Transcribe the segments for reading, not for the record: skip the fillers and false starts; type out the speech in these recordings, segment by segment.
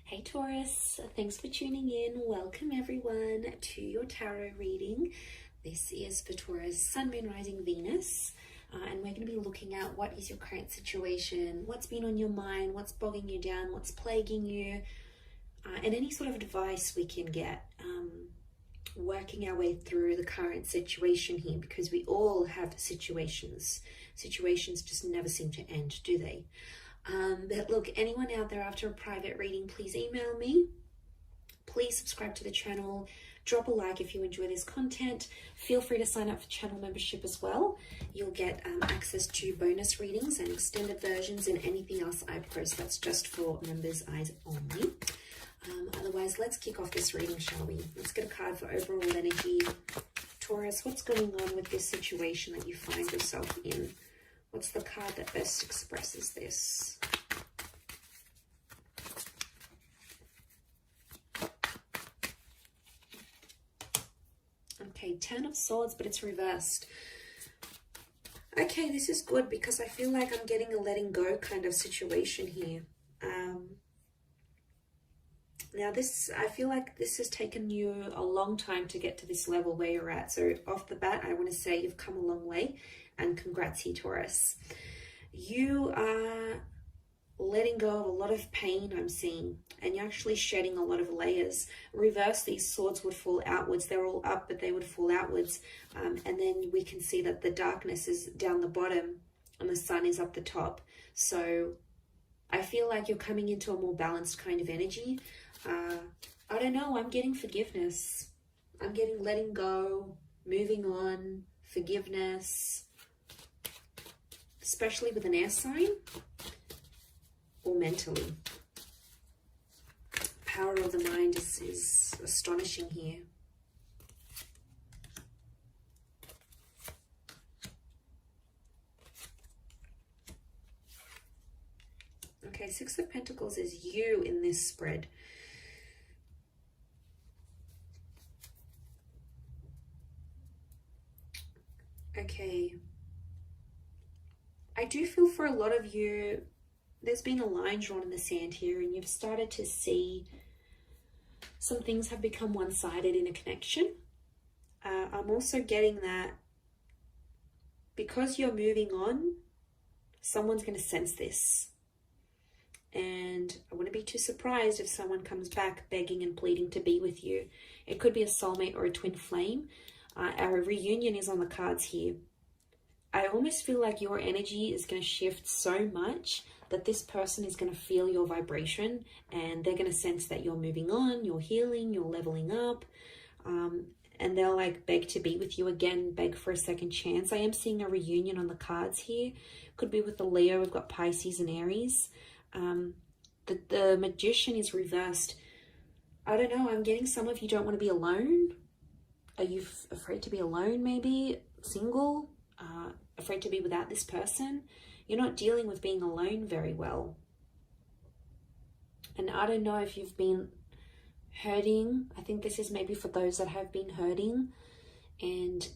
Hey Taurus, thanks for tuning in. Welcome everyone to your tarot reading. This is for Taurus, Sun, Moon, Rising, Venus. And we're going to be looking at what is your current situation, what's been on your mind, what's bogging you down, what's plaguing you, and any sort of advice we can get working our way through the current situation here, because we all have situations. Situations just never seem to end, do they? But look, anyone out there after a private reading, please email me. Please subscribe to the channel. Drop a like if you enjoy this content. Feel free to sign up for channel membership as well. You'll get access to bonus readings and extended versions and anything else I post that's just for members' eyes only. Otherwise, let's kick off this reading, shall we? Let's get a card for overall energy. Taurus, what's going on with this situation that you find yourself in? What's the card that best expresses this? Okay, 10 of Swords, but it's reversed. Okay, this is good because I feel like I'm getting a letting go kind of situation here. Now I feel like this has taken you a long time to get to this level where you're at. So off the bat, I want to say you've come a long way. And congrats here, Taurus. You are letting go of a lot of pain, I'm seeing, and you're actually shedding a lot of layers. Reverse, these swords would fall outwards. They're all up, but they would fall outwards. And then we can see that the darkness is down the bottom and the sun is up the top. So I feel like you're coming into a more balanced kind of energy. I don't know, I'm getting forgiveness. I'm getting letting go, moving on, forgiveness. Especially with an air sign or mentally. Power of the mind is astonishing here. Okay, Six of Pentacles is you in this spread. Okay. I do feel for a lot of you, there's been a line drawn in the sand here and you've started to see some things have become one-sided in a connection. I'm also getting that because you're moving on, someone's going to sense this. And I wouldn't be too surprised if someone comes back begging and pleading to be with you. It could be a soulmate or a twin flame. Our reunion is on the cards here. I almost feel like your energy is going to shift so much that this person is going to feel your vibration and they're going to sense that you're moving on, you're healing, you're leveling up, and they'll like beg to be with you again, beg for a second chance. I am seeing a reunion on the cards here. Could be with the Leo. We've got Pisces and Aries. The Magician is reversed. I don't know. I'm getting some of you don't want to be alone. Are you afraid to be alone maybe? Single? Afraid to be without this person. You're not dealing with being alone very well. And I don't know if you've been hurting. I think this is maybe for those that have been hurting. And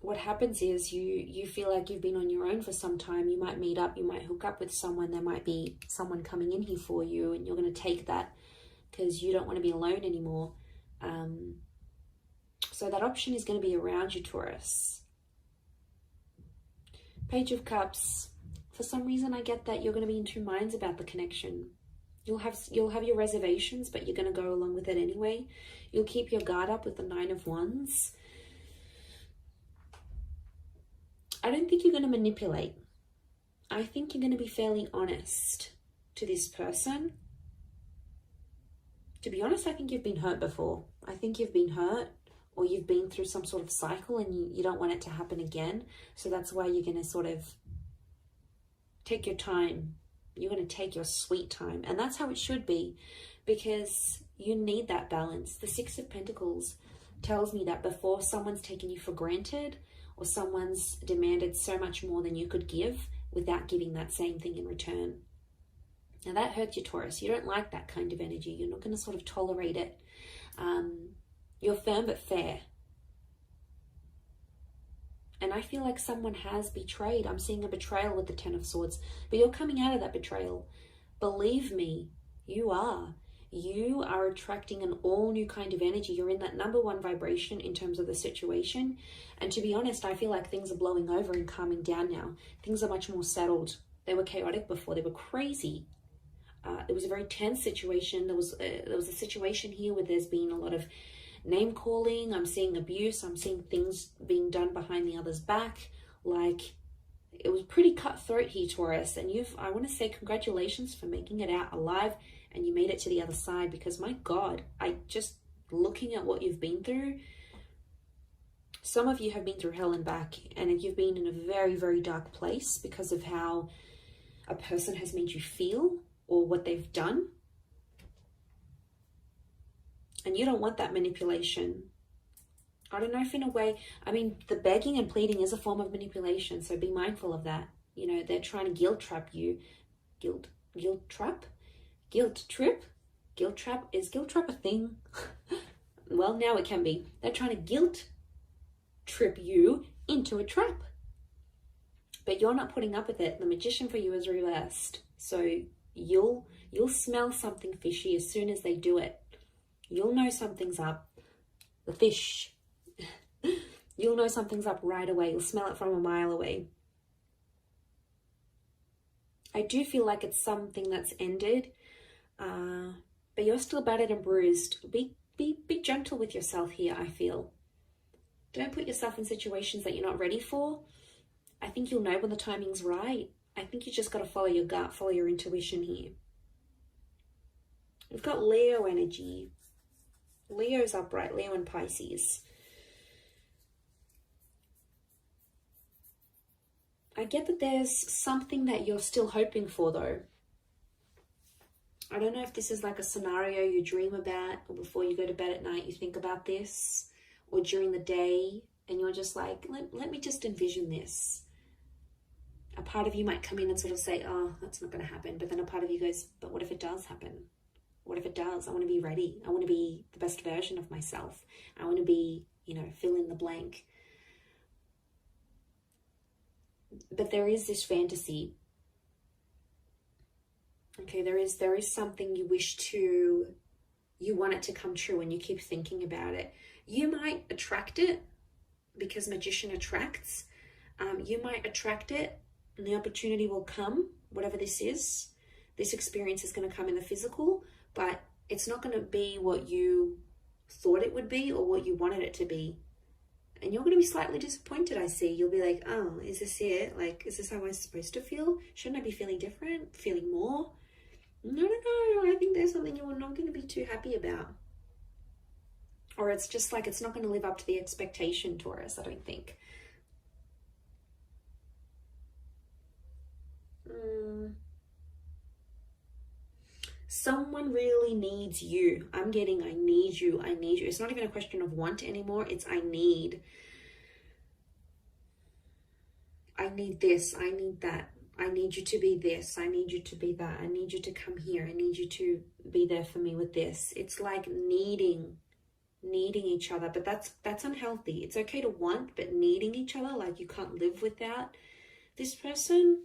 what happens is you feel like you've been on your own for some time. You might meet up, you might hook up with someone. There might be someone coming in here for you and you're going to take that because you don't want to be alone anymore. So that option is going to be around you, Taurus. Page of Cups. For some reason, I get that you're going to be in two minds about the connection. You'll have your reservations, but you're going to go along with it anyway. You'll keep your guard up with the Nine of Wands. I don't think you're going to manipulate. I think you're going to be fairly honest to this person. To be honest, I think you've been hurt before. I think you've been hurt. Or you've been through some sort of cycle and you don't want it to happen again. So that's why you're going to sort of take your time. You're going to take your sweet time. And that's how it should be, because you need that balance. The Six of Pentacles tells me that before someone's taken you for granted or someone's demanded so much more than you could give without giving that same thing in return. Now that hurts you, Taurus. You don't like that kind of energy. You're not going to sort of tolerate it. You're firm but fair. And I feel like someone has betrayed. I'm seeing a betrayal with the Ten of Swords. But you're coming out of that betrayal. Believe me, You are. You are attracting an all new kind of energy. You're in that number one vibration in terms of the situation. And to be honest, I feel like things are blowing over and calming down now. Things are much more settled. They were chaotic before. They were crazy. It was a very tense situation. There was a situation here where there's been a lot of name calling. I'm seeing abuse. I'm seeing things being done behind the other's back. Like, it was pretty cutthroat here, Taurus. And I want to say congratulations for making it out alive, and you made it to the other side, because my God, looking at what you've been through, some of you have been through hell and back, and you've been in a very, very dark place because of how a person has made you feel or what they've done. And you don't want that manipulation. I don't know if in a way, I mean, the begging and pleading is a form of manipulation, so be mindful of that. You know, they're trying to guilt trap you. Guilt trap? Guilt trip? Guilt trap? Is guilt trap a thing? Well, now it can be. They're trying to guilt trip you into a trap. But you're not putting up with it. The magician for you is reversed. So you'll smell something fishy as soon as they do it. You'll know something's up. The fish. You'll know something's up right away. You'll smell it from a mile away. I do feel like it's something that's ended, but you're still battered and bruised. Be gentle with yourself here, I feel. Don't put yourself in situations that you're not ready for. I think you'll know when the timing's right. I think you just got to follow your gut, follow your intuition here. We've got Leo energy. Leo's upright, Leo and Pisces. I get that there's something that you're still hoping for, though. I don't know if this is like a scenario you dream about, or before you go to bed at night you think about this, or during the day and you're just like, let me just envision this. A part of you might come in and sort of say, oh, that's not going to happen. But then a part of you goes, but what if it does happen? What if it does? I want to be ready. I want to be the best version of myself. I want to be, fill in the blank. But there is this fantasy. Okay, there is something you want it to come true, and you keep thinking about it. You might attract it because magician attracts. You might attract it and the opportunity will come, whatever this is. This experience is going to come in the physical, but it's not going to be what you thought it would be or what you wanted it to be. And you're going to be slightly disappointed, I see. You'll be like, oh, is this it? Like, is this how I'm supposed to feel? Shouldn't I be feeling different? Feeling more? No. I think there's something you're not going to be too happy about. Or it's just like it's not going to live up to the expectation, Taurus, I don't think. Someone really needs you. I'm getting I need you. It's not even a question of want anymore. It's I need. I need this. I need that. I need you to be this. I need you to be that. I need you to come here. I need you to be there for me with this. It's like needing each other, but that's unhealthy. It's okay to want, but needing each other, like you can't live without this person.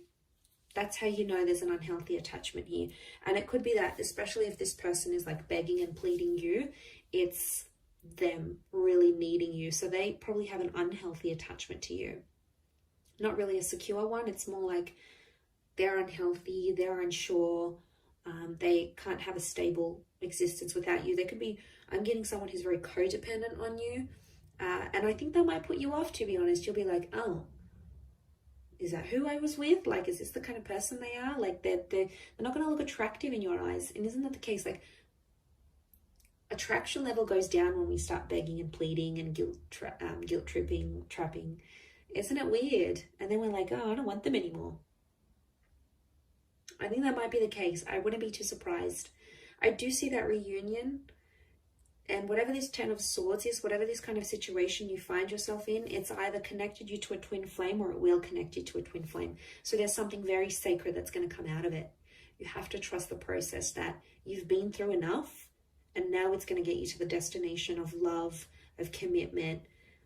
That's how you know there's an unhealthy attachment here. And it could be that, especially if this person is like begging and pleading you, it's them really needing you. So they probably have an unhealthy attachment to you. Not really a secure one. It's more like they're unhealthy, they're unsure, they can't have a stable existence without you. They could be, I'm getting someone who's very codependent on you. And I think that might put you off, to be honest. You'll be like, oh, is that who I was with? Like, is this the kind of person they are? Like, they're not going to look attractive in your eyes. And isn't that the case? Like, attraction level goes down when we start begging and pleading and guilt tripping, trapping. Isn't it weird? And then we're like, oh, I don't want them anymore. I think that might be the case. I wouldn't be too surprised. I do see that reunion. And whatever this 10 of Swords is, whatever this kind of situation you find yourself in, it's either connected you to a twin flame or it will connect you to a twin flame. So there's something very sacred that's going to come out of it. You have to trust the process that you've been through enough, and now it's going to get you to the destination of love, of commitment,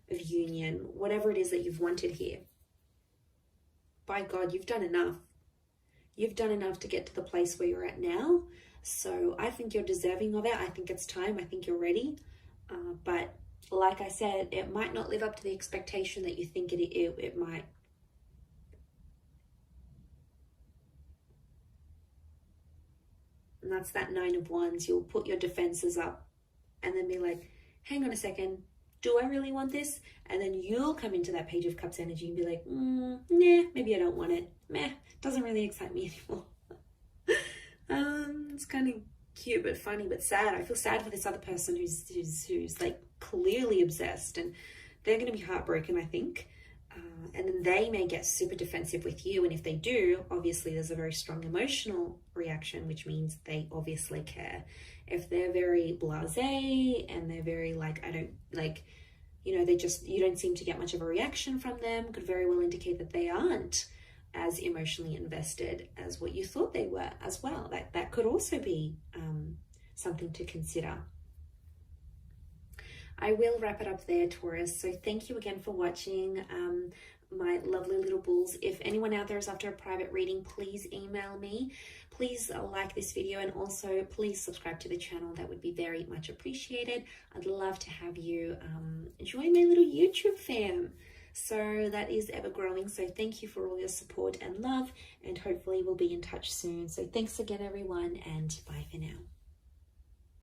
of union, whatever it is that you've wanted here. By God, you've done enough. You've done enough to get to the place where you're at now. So I think you're deserving of it. I think it's time. I think you're ready. But like I said, it might not live up to the expectation that you think it might. And that's that Nine of Wands. You'll put your defenses up and then be like, hang on a second, do I really want this? And then you'll come into that Page of Cups energy and be like, nah, maybe I don't want it. Meh, doesn't really excite me anymore. It's kind of cute but funny but sad. I feel sad for this other person who's like clearly obsessed, and they're going to be heartbroken, I think. And then they may get super defensive with you, and if they do, obviously there's a very strong emotional reaction, which means they obviously care. If they're very blasé and they're very like, I don't like, you know, you don't seem to get much of a reaction from them, could very well indicate that they aren't as emotionally invested as what you thought they were as well. That could also be something to consider. I will wrap it up there, Taurus. So thank you again for watching, my lovely little bulls. If anyone out there is after a private reading, please email me. Please like this video, and also please subscribe to the channel. That would be very much appreciated. I'd love to have you join my little YouTube fam. So that is ever growing. So thank you for all your support and love, and hopefully we'll be in touch soon. So thanks again, everyone, and bye for now.